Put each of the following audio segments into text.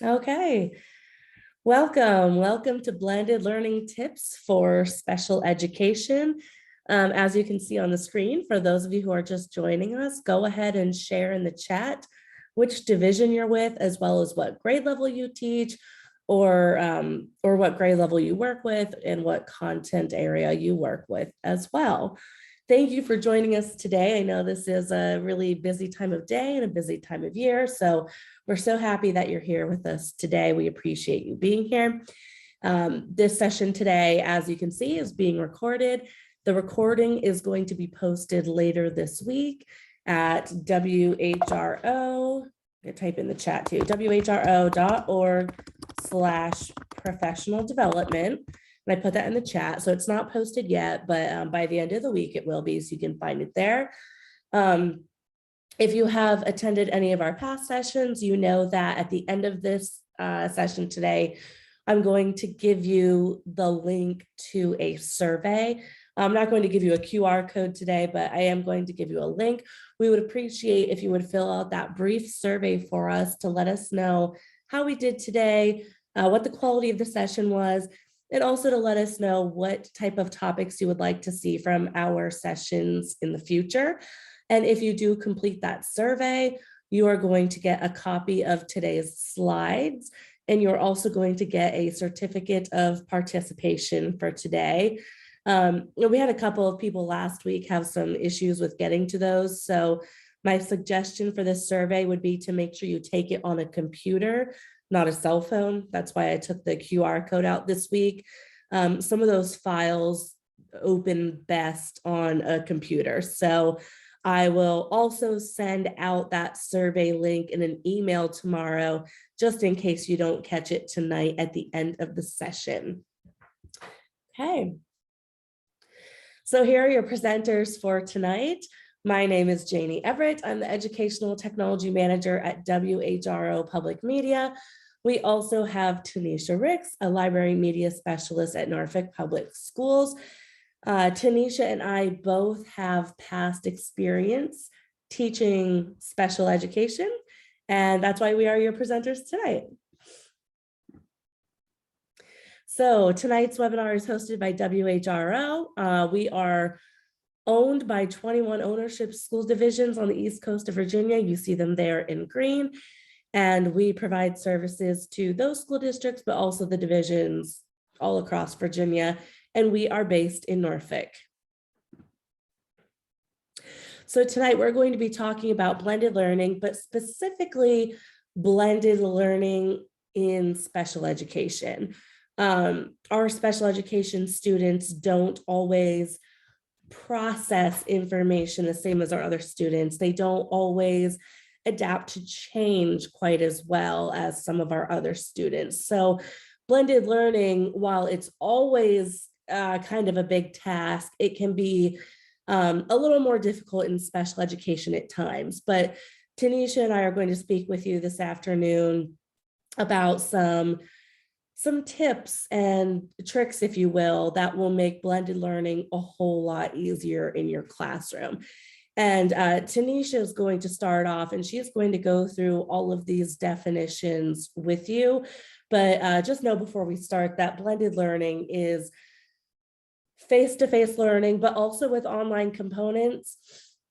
Okay, welcome to Blended Learning Tips for Special Education. As you can see on the screen, for those of you who are just joining us, go ahead and share in the chat which division you're with, as well as what grade level you teach, or what grade level you work with, and what content area you work with as well. Thank you for joining us today. I know this is a really busy time of day and a busy time of year, so we're so happy that you're here with us today. We appreciate you being here. This session today, as you can see, is being recorded. The recording is going to be posted later this week at WHRO. Type in the chat too, whro.org/professional development. And I put that in the chat, so it's not posted yet, but by the end of the week it will be, so you can find it there. If you have attended any of our past sessions, you know that at the end of this session today, I'm going to give you the link to a survey. I'm not going to give you a QR code today, but I am going to give you a link. We would appreciate if you would fill out that brief survey for us to let us know how we did today, what the quality of the session was, and also to let us know what type of topics you would like to see from our sessions in the future. And if you do complete that survey, you are going to get a copy of today's slides, and you're also going to get a certificate of participation for today. We had a couple of people last week have some issues with getting to those. So my suggestion for this survey would be to make sure you take it on a computer, not a cell phone. That's why I took the QR code out this week. Some of those files open best on a computer. So I will also send out that survey link in an email tomorrow, just in case you don't catch it tonight at the end of the session. Okay. So here are your presenters for tonight. My name is Janie Everett. I'm the Educational Technology Manager at WHRO Public Media. We also have Tanisha Ricks, a Library Media Specialist at Norfolk Public Schools. Tanisha and I both have past experience teaching special education, and that's why we are your presenters tonight. So tonight's webinar is hosted by WHRO. We are owned by 21 ownership school divisions on the East Coast of Virginia. You see them there in green. And we provide services to those school districts, but also the divisions all across Virginia. And we are based in Norfolk. So tonight we're going to be talking about blended learning, but specifically blended learning in special education. Our special education students don't always process information the same as our other students. They don't always adapt to change quite as well as some of our other students. So blended learning, while it's always kind of a big task, it can be a little more difficult in special education at times. But Tanisha and I are going to speak with you this afternoon about some tips and tricks, if you will, that will make blended learning a whole lot easier in your classroom. And Tanisha is going to start off, and she is going to go through all of these definitions with you. But just know before we start that blended learning is face-to-face learning, but also with online components.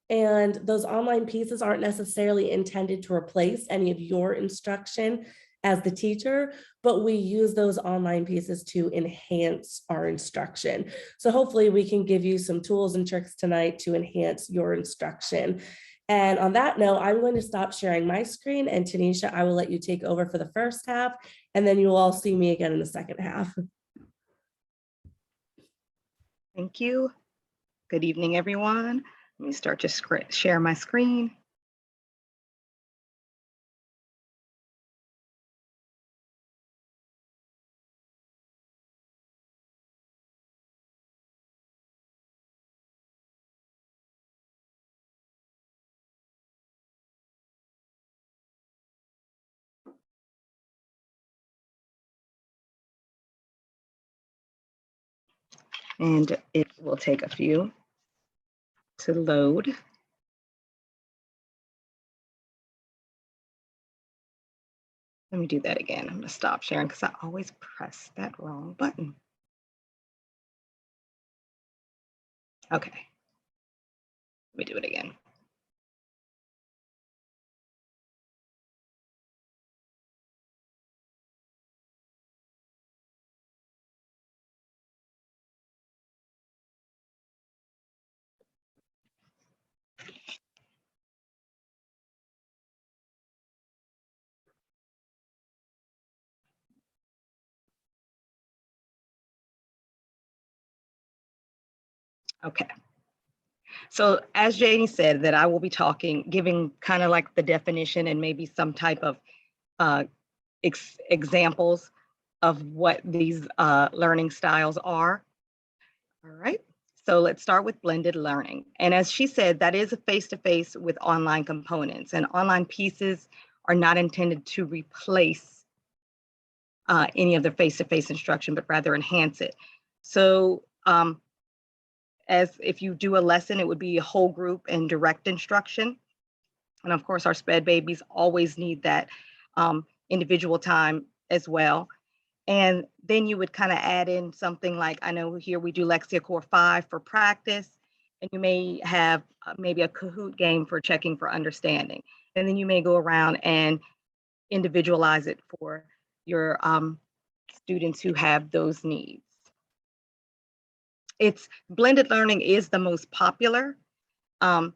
And those online pieces aren't necessarily intended to replace any of your instruction as the teacher, but we use those online pieces to enhance our instruction. So hopefully we can give you some tools and tricks tonight to enhance your instruction. And on that note, I'm going to stop sharing my screen, and Tanisha, I will let you take over for the first half, and then you'll all see me again in the second half. Thank you. Good evening, everyone. Let me start to share my screen. And it will take a few to load. All right, Let me do that again. I'm gonna stop sharing because I always press that wrong button. Okay, let me do it again. Okay. So as Janie said, that I will be giving kind of like the definition and maybe some type of uh, examples of what these learning styles are. All right. So let's start with blended learning. And as she said, that is a face-to-face with online components, and online pieces are not intended to replace any of the face-to-face instruction, but rather enhance it. So as if you do a lesson, it would be a whole group and direct instruction. And of course, our SPED babies always need that individual time as well. And then you would kind of add in something like, I know here we do Lexia Core 5 for practice, and you may have maybe a Kahoot game for checking for understanding. And then you may go around and individualize it for your students who have those needs. Blended learning is the most popular. And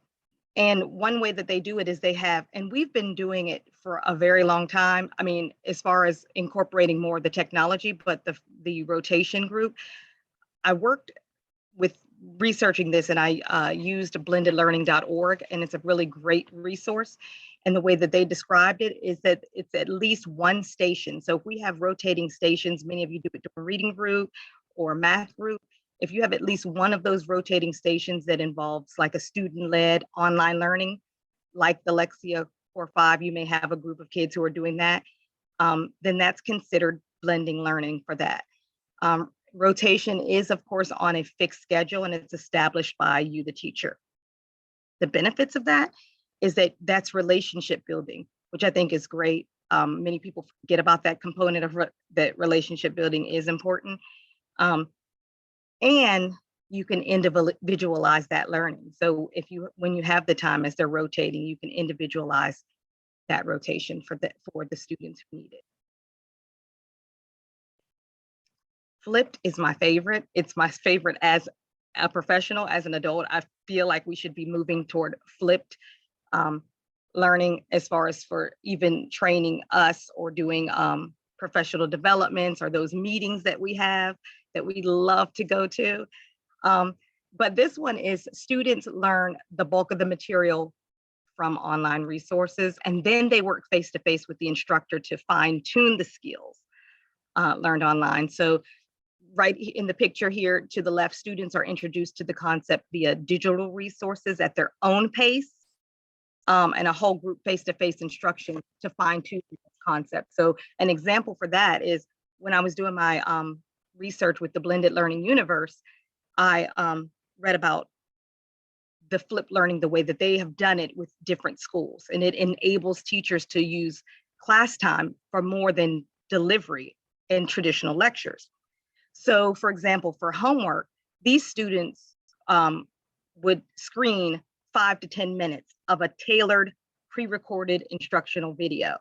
one way that they do it is and we've been doing it for a very long time. I mean, as far as incorporating more of the technology, but the rotation group, I worked with researching this, and I used blendedlearning.org, and it's a really great resource. And the way that they described it is that it's at least one station. So if we have rotating stations, many of you do it to a reading group or math group. If you have at least one of those rotating stations that involves like a student-led online learning, like the Lexia Core 5, you may have a group of kids who are doing that, then that's considered blending learning for that. Rotation is, of course, on a fixed schedule, and it's established by you, the teacher. The benefits of that is that that's relationship building, which I think is great. Many people forget about that component of that relationship building is important. And you can individualize that learning. So when you have the time as they're rotating, you can individualize that rotation for the students who need it. Flipped is my favorite. It's my favorite as a professional. As an adult, I feel like we should be moving toward flipped learning, as far as for even training us or doing professional developments or those meetings that we have that we love to go to. But this one is students learn the bulk of the material from online resources, and then they work face-to-face with the instructor to fine-tune the skills learned online. So right in the picture here to the left, students are introduced to the concept via digital resources at their own pace, and a whole group face-to-face instruction to fine-tune the concept. So an example for that is when I was doing my research with the Blended Learning Universe, I read about the flipped learning, the way that they have done it with different schools, and it enables teachers to use class time for more than delivery in traditional lectures. So for example, for homework, these students would screen 5 to 10 minutes of a tailored pre-recorded instructional video,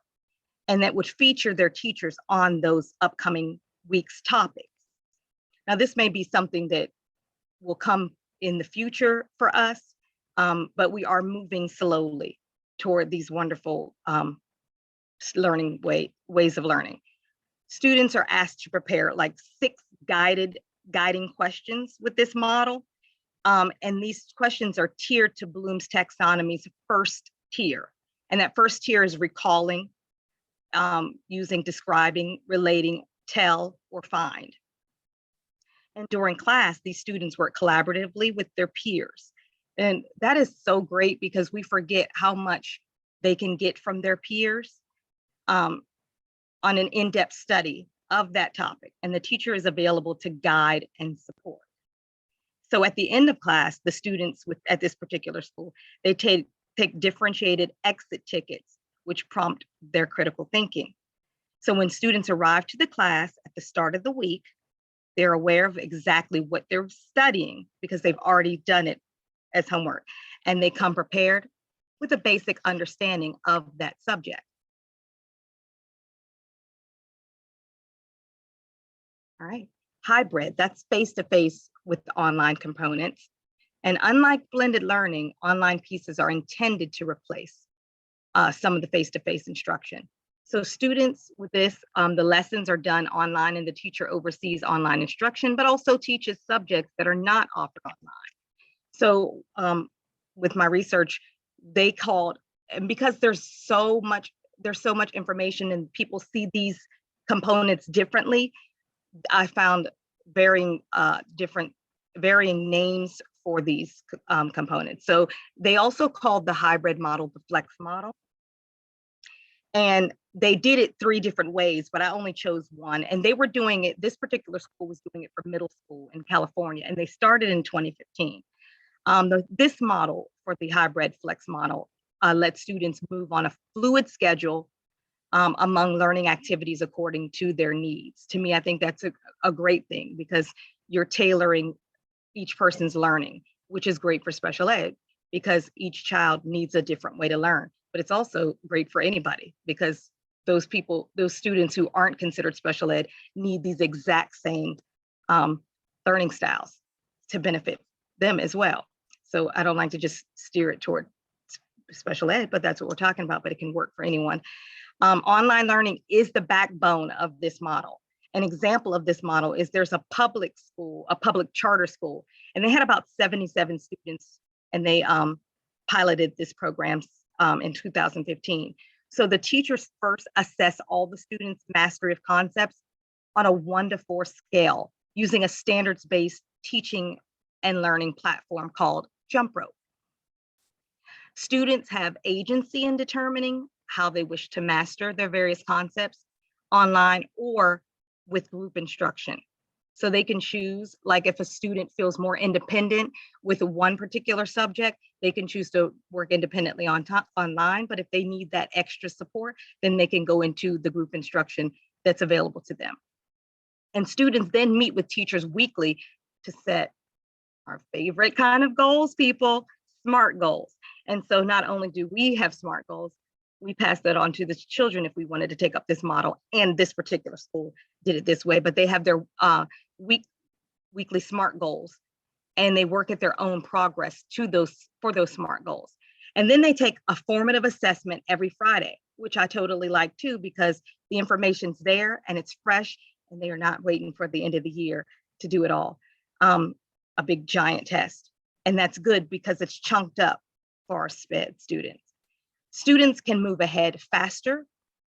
and that would feature their teachers on those upcoming week's topics. Now, this may be something that will come in the future for us, but we are moving slowly toward these wonderful learning ways of learning. Students are asked to prepare like 6 guiding questions with this model. And these questions are tiered to Bloom's taxonomy's first tier. And that first tier is recalling, using describing, relating, tell, or find. And during class, these students work collaboratively with their peers. And that is so great because we forget how much they can get from their peers on an in-depth study of that topic. And the teacher is available to guide and support. So at the end of class, the students at this particular school, they take differentiated exit tickets, which prompt their critical thinking. So when students arrive to the class at the start of the week, they're aware of exactly what they're studying because they've already done it as homework, and they come prepared with a basic understanding of that subject. All right, hybrid, that's face-to-face with the online components. And unlike blended learning, online pieces are intended to replace some of the face-to-face instruction. So students with this, the lessons are done online and the teacher oversees online instruction, but also teaches subjects that are not offered online. So with my research, they called, and because there's so much information and people see these components differently, I found varying names for these components. So they also called the hybrid model the flex model. And they did it 3 different ways, but I only chose one. And they were doing it, this particular school was doing it for middle school in California, and they started in 2015. This model for the hybrid flex model lets students move on a fluid schedule among learning activities according to their needs. To me, I think that's a great thing because you're tailoring each person's learning, which is great for special ed because each child needs a different way to learn. But it's also great for anybody because those students who aren't considered special ed need these exact same learning styles to benefit them as well. So I don't like to just steer it toward special ed, but that's what we're talking about, but it can work for anyone. Online learning is the backbone of this model. An example of this model is there's a public school, a public charter school, and they had about 77 students, and they piloted this program in 2015. So the teachers first assess all the students' mastery of concepts on a 1 to 4 scale using a standards-based teaching and learning platform called Jump Rope. Students have agency in determining how they wish to master their various concepts online or with group instruction. So they can choose, like if a student feels more independent with one particular subject, they can choose to work independently online, but if they need that extra support, then they can go into the group instruction that's available to them. And students then meet with teachers weekly to set our favorite kind of goals, people, SMART goals. And so not only do we have SMART goals, we pass that on to the children if we wanted to take up this model, and this particular school did it this way, but they have their weekly SMART goals, and they work at their own progress for those SMART goals. And then they take a formative assessment every Friday, which I totally like too, because the information's there and it's fresh, and they are not waiting for the end of the year to do it all. A big giant test. And that's good because it's chunked up for our SPED students. Students can move ahead faster,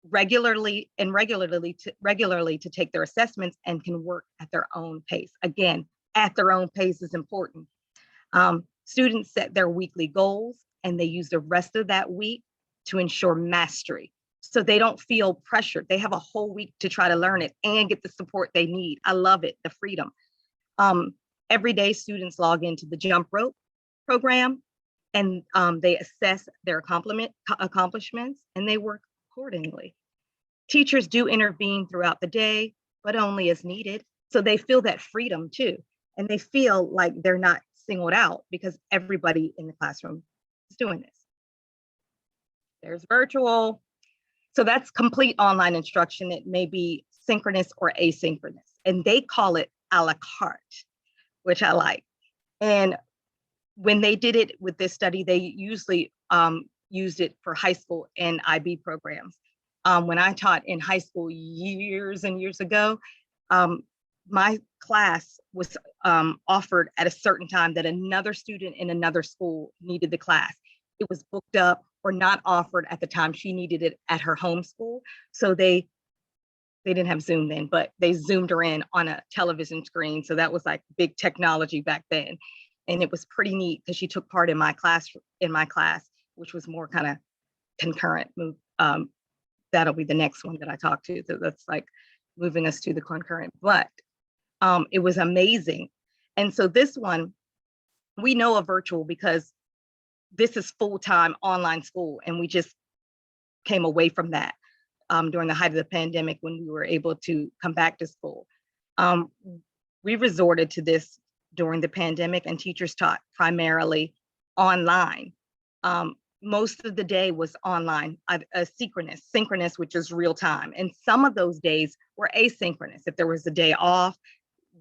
regularly to take their assessments, and can work at their own pace. Again, at their own pace is important. Students set their weekly goals, and they use the rest of that week to ensure mastery. So they don't feel pressured. They have a whole week to try to learn it and get the support they need. I love it, the freedom. Every day, students log into the Jump Rope program, and they assess their accomplishments, and they work accordingly. Teachers do intervene throughout the day, but only as needed. So they feel that freedom too. And they feel like they're not singled out because everybody in the classroom is doing this. There's virtual. So that's complete online instruction. It may be synchronous or asynchronous, and they call it a la carte, which I like. And when they did it with this study, they usually used it for high school and IB programs. When I taught in high school years and years ago, my class was offered at a certain time that another student in another school needed the class. It was booked up or not offered at the time she needed it at her home school. So they didn't have Zoom then, but they Zoomed her in on a television screen. So that was like big technology back then. And it was pretty neat because she took part in my class, which was more kind of concurrent. That'll be the next one that I talk to. So that's like moving us to the concurrent, but it was amazing. And so this one, we know a virtual because this is full-time online school, and we just came away from that. during the height of the pandemic when we were able to come back to school. We resorted to this during the pandemic, and teachers taught primarily online. Most of the day was online, synchronous, which is real time. And some of those days were asynchronous. If there was a day off,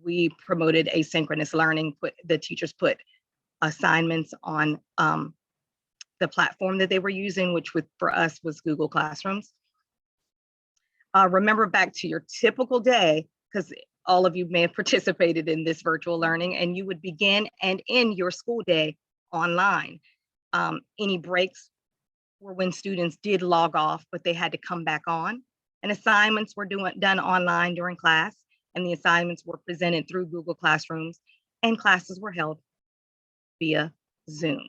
we promoted asynchronous learning. The teachers put assignments on the platform that they were using, which for us was Google Classrooms. Remember back to your typical day, because all of you may have participated in this virtual learning, and you would begin and end your school day online. Any breaks were when students did log off, but they had to come back on. And assignments were done online during class, and the assignments were presented through Google Classrooms, and classes were held via Zoom.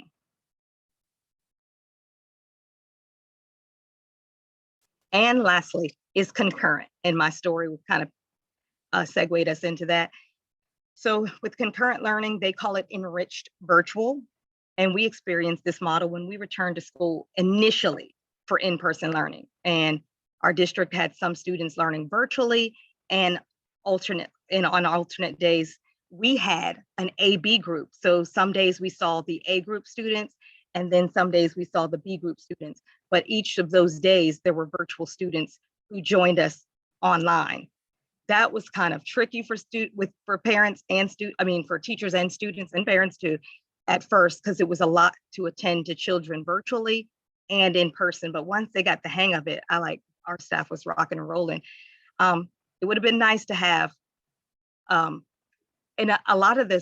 And lastly is concurrent, and my story kind of segued us into that. So with concurrent learning, they call it enriched virtual. And we experienced this model when we returned to school initially for in-person learning. And our district had some students learning virtually, and on alternate days, we had an A-B group. So some days we saw the A group students, and then some days we saw the B group students. But each of those days, there were virtual students who joined us online. That was kind of tricky for parents and for teachers and students and parents too at first, because it was a lot to attend to children virtually and in person. But once they got the hang of it, our staff was rocking and rolling. It would have been nice to have, and a lot of the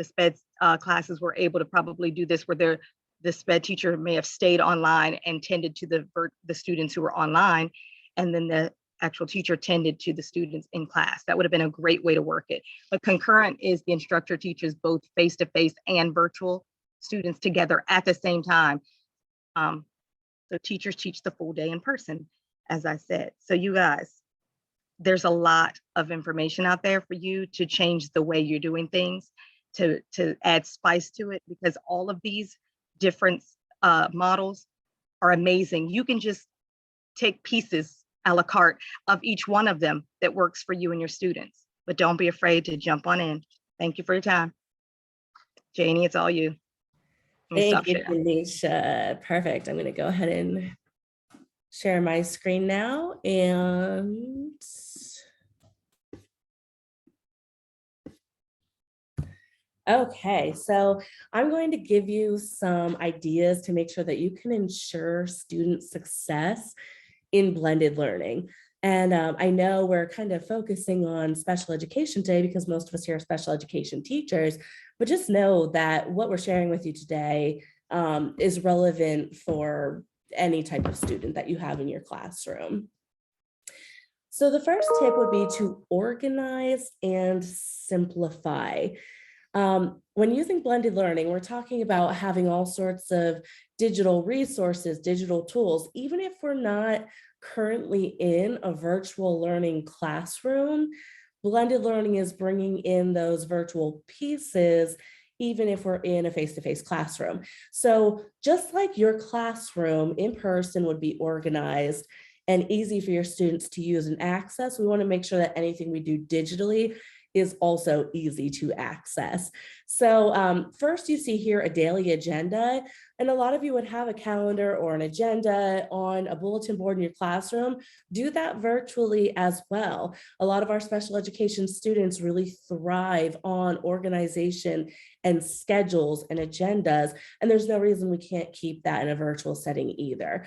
SPED classes were able to probably do this, where the SPED teacher may have stayed online and tended to the students who were online, and then the actual teacher tended to the students in class. That would have been a great way to work it. But concurrent is the instructor teaches both face-to-face and virtual students together at the same time. So teachers teach the full day in person, as I said. So you guys, there's a lot of information out there for you to change the way you're doing things, to add spice to it, because all of these different models are amazing. You can just take pieces a la carte of each one of them that works for you and your students, but don't be afraid to jump on in. Thank you for your time. Janie, it's all you. Thank you, Tanisha. Perfect. I'm going to go ahead and share my screen now. And okay, so I'm going to give you some ideas to make sure that you can ensure student success in blended learning. And I know we're kind of focusing on special education today because most of us here are special education teachers, but just know that what we're sharing with you today is relevant for any type of student that you have in your classroom. So the first tip would be to organize and simplify. When using blended learning, we're talking about having all sorts of digital resources, digital tools. Even if we're not currently in a virtual learning classroom, blended learning is bringing in those virtual pieces, even if we're in a face-to-face classroom. So just like your classroom in person would be organized and easy for your students to use and access, we want to make sure that anything we do digitally is also easy to access. So first you see here a daily agenda, and a lot of you would have a calendar or an agenda on a bulletin board in your classroom. Do that virtually as well. A lot of our special education students really thrive on organization and schedules and agendas, and there's no reason we can't keep that in a virtual setting either.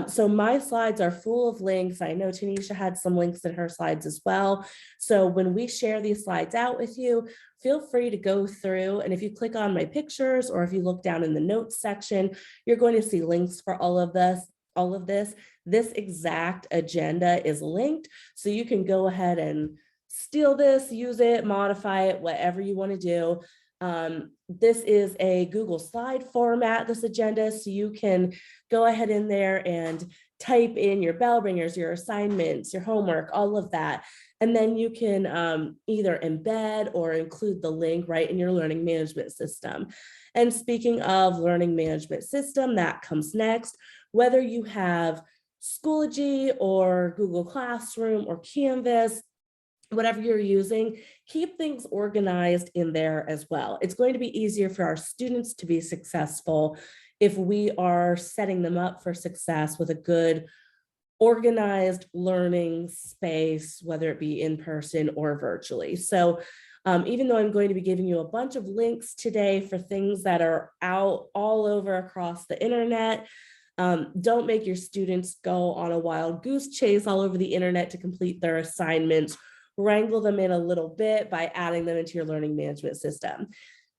So my slides are full of links. I know Tanisha had some links in her slides as well. So when we share these slides out with you, feel free to go through, and if you click on my pictures or if you look down in the notes section, you're going to see links for all of this. This exact agenda is linked, so you can go ahead and steal this, use it, modify it, whatever you want to do. This is a Google slide format, this agenda, so you can go ahead in there and type in your bell ringers, your assignments, your homework, all of that. And then you can either embed or include the link right in your learning management system. And speaking of learning management system, that comes next. Whether you have Schoology or Google Classroom or Canvas, whatever you're using, keep things organized in there as well. It's going to be easier for our students to be successful if we are setting them up for success with a good organized learning space, whether it be in person or virtually. So even though I'm going to be giving you a bunch of links today for things that are out all over across the internet, don't make your students go on a wild goose chase all over the internet to complete their assignments. Wrangle them in a little bit by adding them into your learning management system.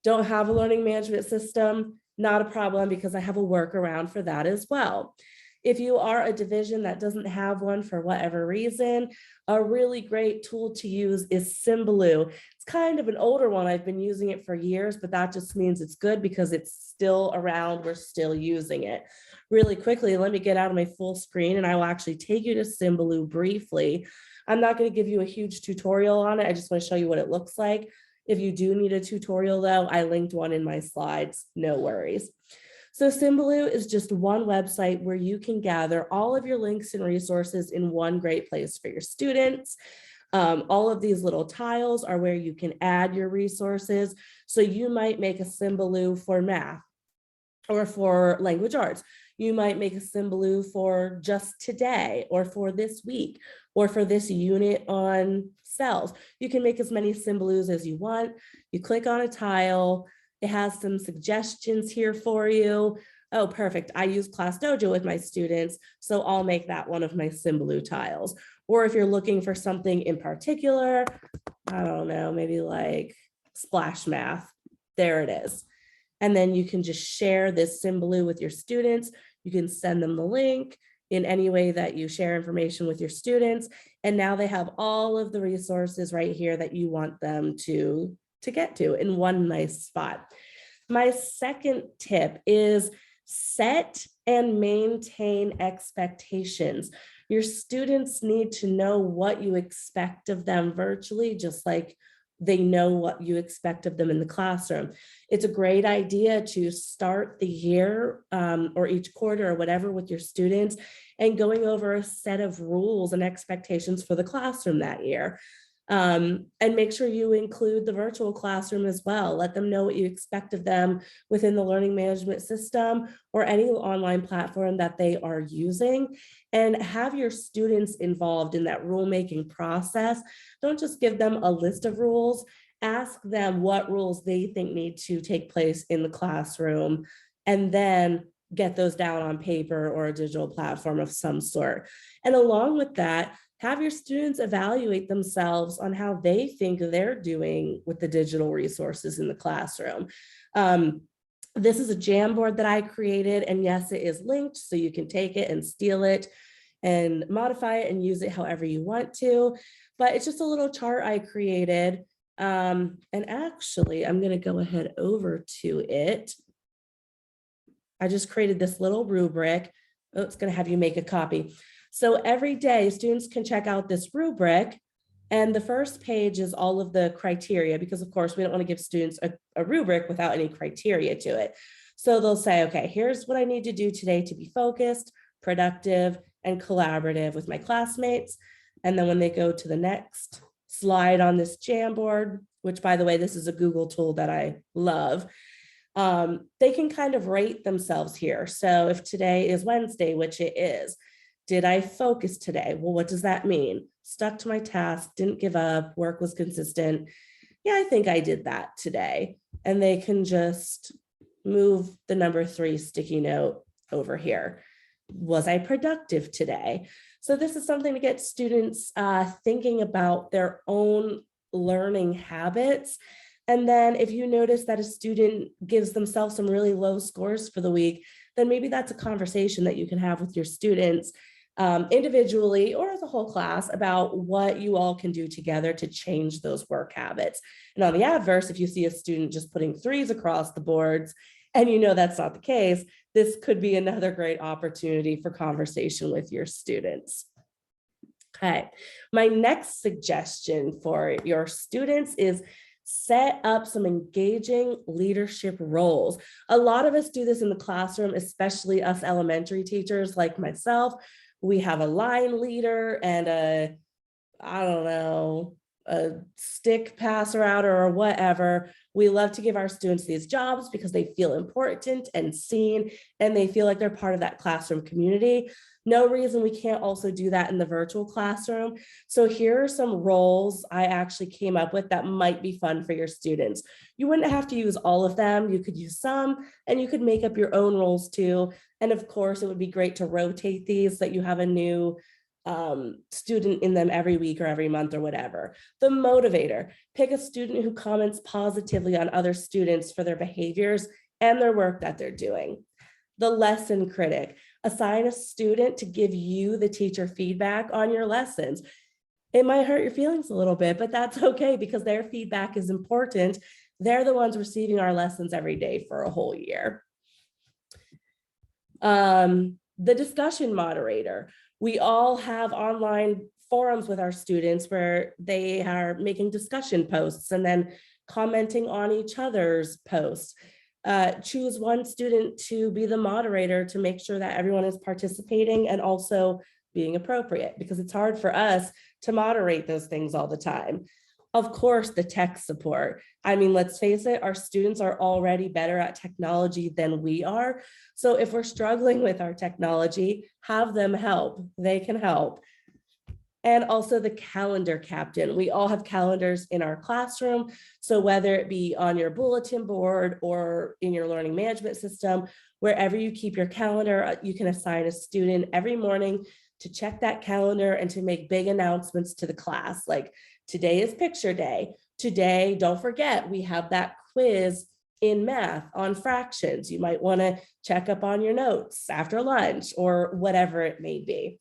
Don't have a learning management system? Not a problem, because I have a workaround for that as well. If you are a division that doesn't have one for whatever reason, a really great tool to use is Symbaloo. It's kind of an older one. I've been using it for years, but that just means it's good because it's still around. We're still using it. Really quickly, let me get out of my full screen and I will actually take you to Symbaloo briefly. I'm not going to give you a huge tutorial on it. I just want to show you what it looks like. If you do need a tutorial though, I linked one in my slides, no worries. So Symbaloo is just one website where you can gather all of your links and resources in one great place for your students. All of these little tiles are where you can add your resources. So you might make a Symbaloo for math or for language arts. You might make a Symbaloo for just today or for this week or for this unit on cells. You can make as many Symbaloos as you want. You click on a tile. It has some suggestions here for you. Oh, perfect. I use Class Dojo with my students, so I'll make that one of my Symbaloo tiles. Or if you're looking for something in particular, I don't know, maybe like Splash Math, there it is. And then you can just share this Symbaloo with your students. You can send them the link in any way that you share information with your students. And now they have all of the resources right here that you want them to get to in one nice spot. My second tip is set and maintain expectations. Your students need to know what you expect of them virtually, just like they know what you expect of them in the classroom. It's a great idea to start the year or each quarter or whatever with your students and going over a set of rules and expectations for the classroom that year. And make sure you include the virtual classroom as well. Let them know what you expect of them within the learning management system or any online platform that they are using, and have your students involved in that rulemaking process. Don't just give them a list of rules. Ask them what rules they think need to take place in the classroom, and then get those down on paper or a digital platform of some sort. And along with that, have your students evaluate themselves on how they think they're doing with the digital resources in the classroom. This is a Jamboard that I created, and yes, it is linked, so you can take it and steal it and modify it and use it however you want to, but it's just a little chart I created. And actually, I'm gonna go ahead over to it. I just created this little rubric. Oh, it's gonna have you make a copy. So every day students can check out this rubric, and the first page is all of the criteria, because of course we don't want to give students a rubric without any criteria to it. So they'll say, okay, here's what I need to do today to be focused, productive, and collaborative with my classmates. And then when they go to the next slide on this Jamboard, which by the way, this is a Google tool that I love, they can kind of rate themselves here. So if today is Wednesday, which it is, did I focus today? Well, what does that mean? Stuck to my task, didn't give up, work was consistent. Yeah, I think I did that today. And they can just move the number 3 sticky note over here. Was I productive today? So this is something to get students thinking about their own learning habits. And then if you notice that a student gives themselves some really low scores for the week, then maybe that's a conversation that you can have with your students individually or as a whole class about what you all can do together to change those work habits. And on the adverse, if you see a student just putting 3s across the boards and you know that's not the case, this could be another great opportunity for conversation with your students. Okay, my next suggestion for your students is set up some engaging leadership roles. A lot of us do this in the classroom, especially us elementary teachers like myself. We have a line leader and I don't know, a stick passer out or whatever. We love to give our students these jobs because they feel important and seen, and they feel like they're part of that classroom community. No reason we can't also do that in the virtual classroom. So here are some roles I actually came up with that might be fun for your students. You wouldn't have to use all of them. You could use some, and you could make up your own roles too. And of course, it would be great to rotate these so that you have a new student in them every week or every month or whatever. The motivator, pick a student who comments positively on other students for their behaviors and their work that they're doing. The lesson critic, assign a student to give you, the teacher, feedback on your lessons. It might hurt your feelings a little bit, but that's okay because their feedback is important. They're the ones receiving our lessons every day for a whole year. The discussion moderator. We all have online forums with our students where they are making discussion posts and then commenting on each other's posts. Choose one student to be the moderator to make sure that everyone is participating and also being appropriate, because it's hard for us to moderate those things all the time. Of course, the tech support. I mean, let's face it, our students are already better at technology than we are. So if we're struggling with our technology, have them help. They can help. And also the calendar captain. We all have calendars in our classroom. So whether it be on your bulletin board or in your learning management system, wherever you keep your calendar, you can assign a student every morning to check that calendar and to make big announcements to the class. Like, today is picture day. Today, don't forget, we have that quiz in math on fractions. You might want to check up on your notes after lunch or whatever it may be.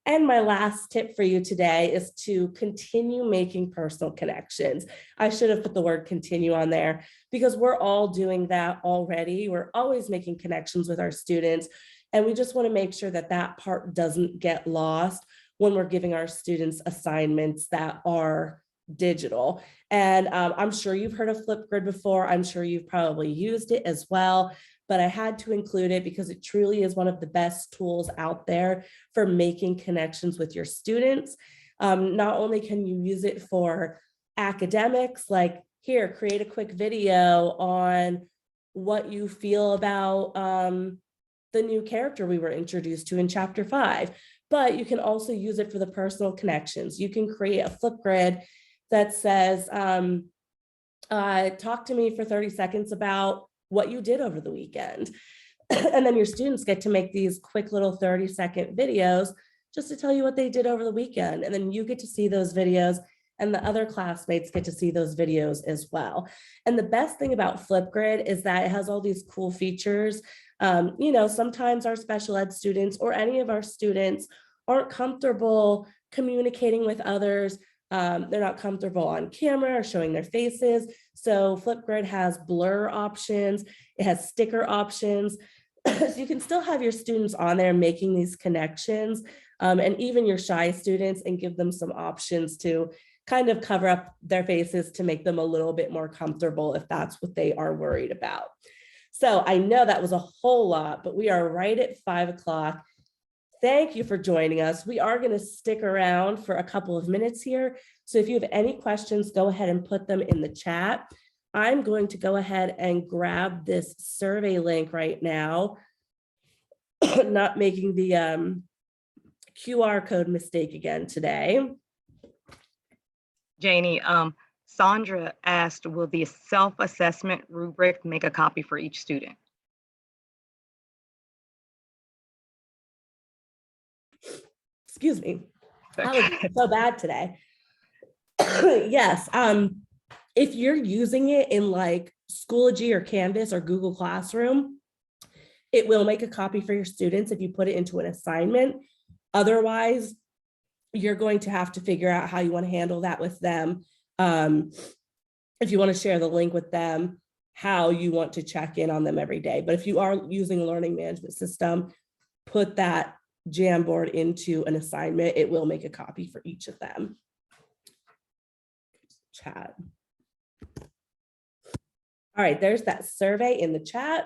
And my last tip for you today is to continue making personal connections. I should have put the word continue on there because we're all doing that already. We're always making connections with our students. And we just want to make sure that that part doesn't get lost when we're giving our students assignments that are digital. And I'm sure you've heard of Flipgrid before. I'm sure you've probably used it as well, but I had to include it because it truly is one of the best tools out there for making connections with your students. Not only can you use it for academics, like here, create a quick video on what you feel about the new character we were introduced to in chapter 5, but you can also use it for the personal connections. You can create a Flipgrid that says, talk to me for 30 seconds about what you did over the weekend. And then your students get to make these quick little 30-second videos just to tell you what they did over the weekend. And then you get to see those videos and the other classmates get to see those videos as well. And the best thing about Flipgrid is that it has all these cool features. You know, sometimes our special ed students or any of our students aren't comfortable communicating with others. They're not comfortable on camera or showing their faces. So Flipgrid has blur options. It has sticker options. So you can still have your students on there making these connections, and even your shy students, and give them some options to kind of cover up their faces to make them a little bit more comfortable if that's what they are worried about. So I know that was a whole lot, but we are right at 5 o'clock. Thank you for joining us. We are going to stick around for a couple of minutes here. So if you have any questions, go ahead and put them in the chat. I'm going to go ahead and grab this survey link right now, not making the QR code mistake again today. Janie, Sandra asked, will the self-assessment rubric make a copy for each student? Excuse me. I was so bad today. Yes. If you're using it in like Schoology or Canvas or Google Classroom, it will make a copy for your students if you put it into an assignment. Otherwise, you're going to have to figure out how you want to handle that with them. If you want to share the link with them, how you want to check in on them every day. But if you are using a learning management system, put that Jamboard into an assignment. It will make a copy for each of them. Chat. All right, there's that survey in the chat.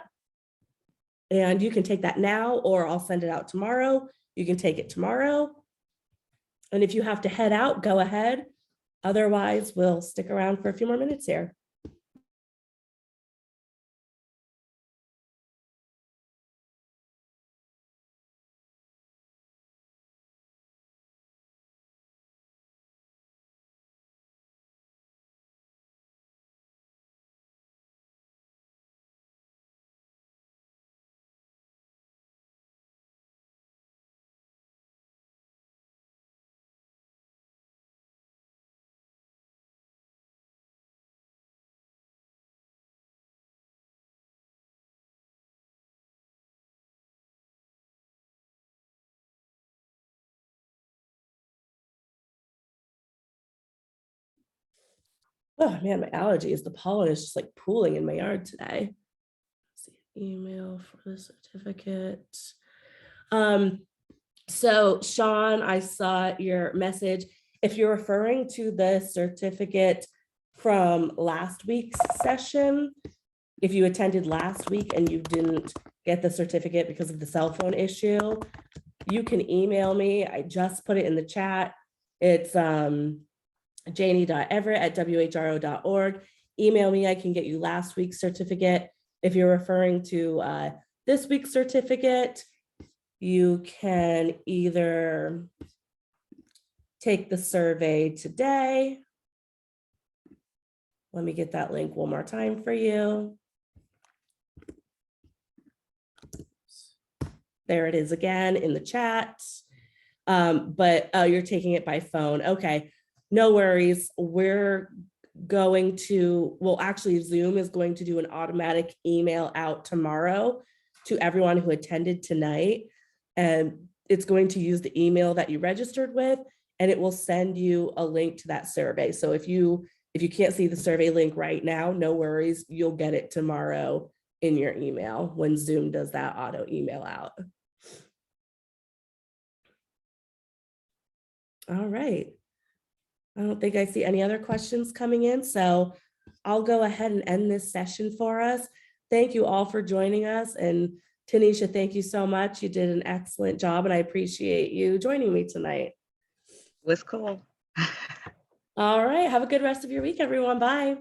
And you can take that now, or I'll send it out tomorrow. you can take it tomorrow. And if you have to head out, go ahead. Otherwise, we'll stick around for a few more minutes here. Oh man, my allergies, the pollen is just like pooling in my yard today. Let's see, email for the certificate. So Sean, I saw your message. If you're referring to the certificate from last week's session, if you attended last week and you didn't get the certificate because of the cell phone issue, you can email me. I just put it in the chat. It's janie.everett@whro.org. Email me, I can get you last week's certificate. If you're referring to this week's certificate, you can either take the survey today. Let me get that link one more time for you. There it is again in the chat. But you're taking it by phone. Okay, no worries. We're going to, well, actually Zoom is going to do an automatic email out tomorrow to everyone who attended tonight. And it's going to use the email that you registered with, and it will send you a link to that survey. So if you can't see the survey link right now, no worries, you'll get it tomorrow in your email when Zoom does that auto email out. All right. I don't think I see any other questions coming in, so I'll go ahead and end this session for us. Thank you all for joining us. And Tanisha, thank you so much. You did an excellent job, and I appreciate you joining me tonight. Was cool. All right. Have a good rest of your week, everyone. Bye.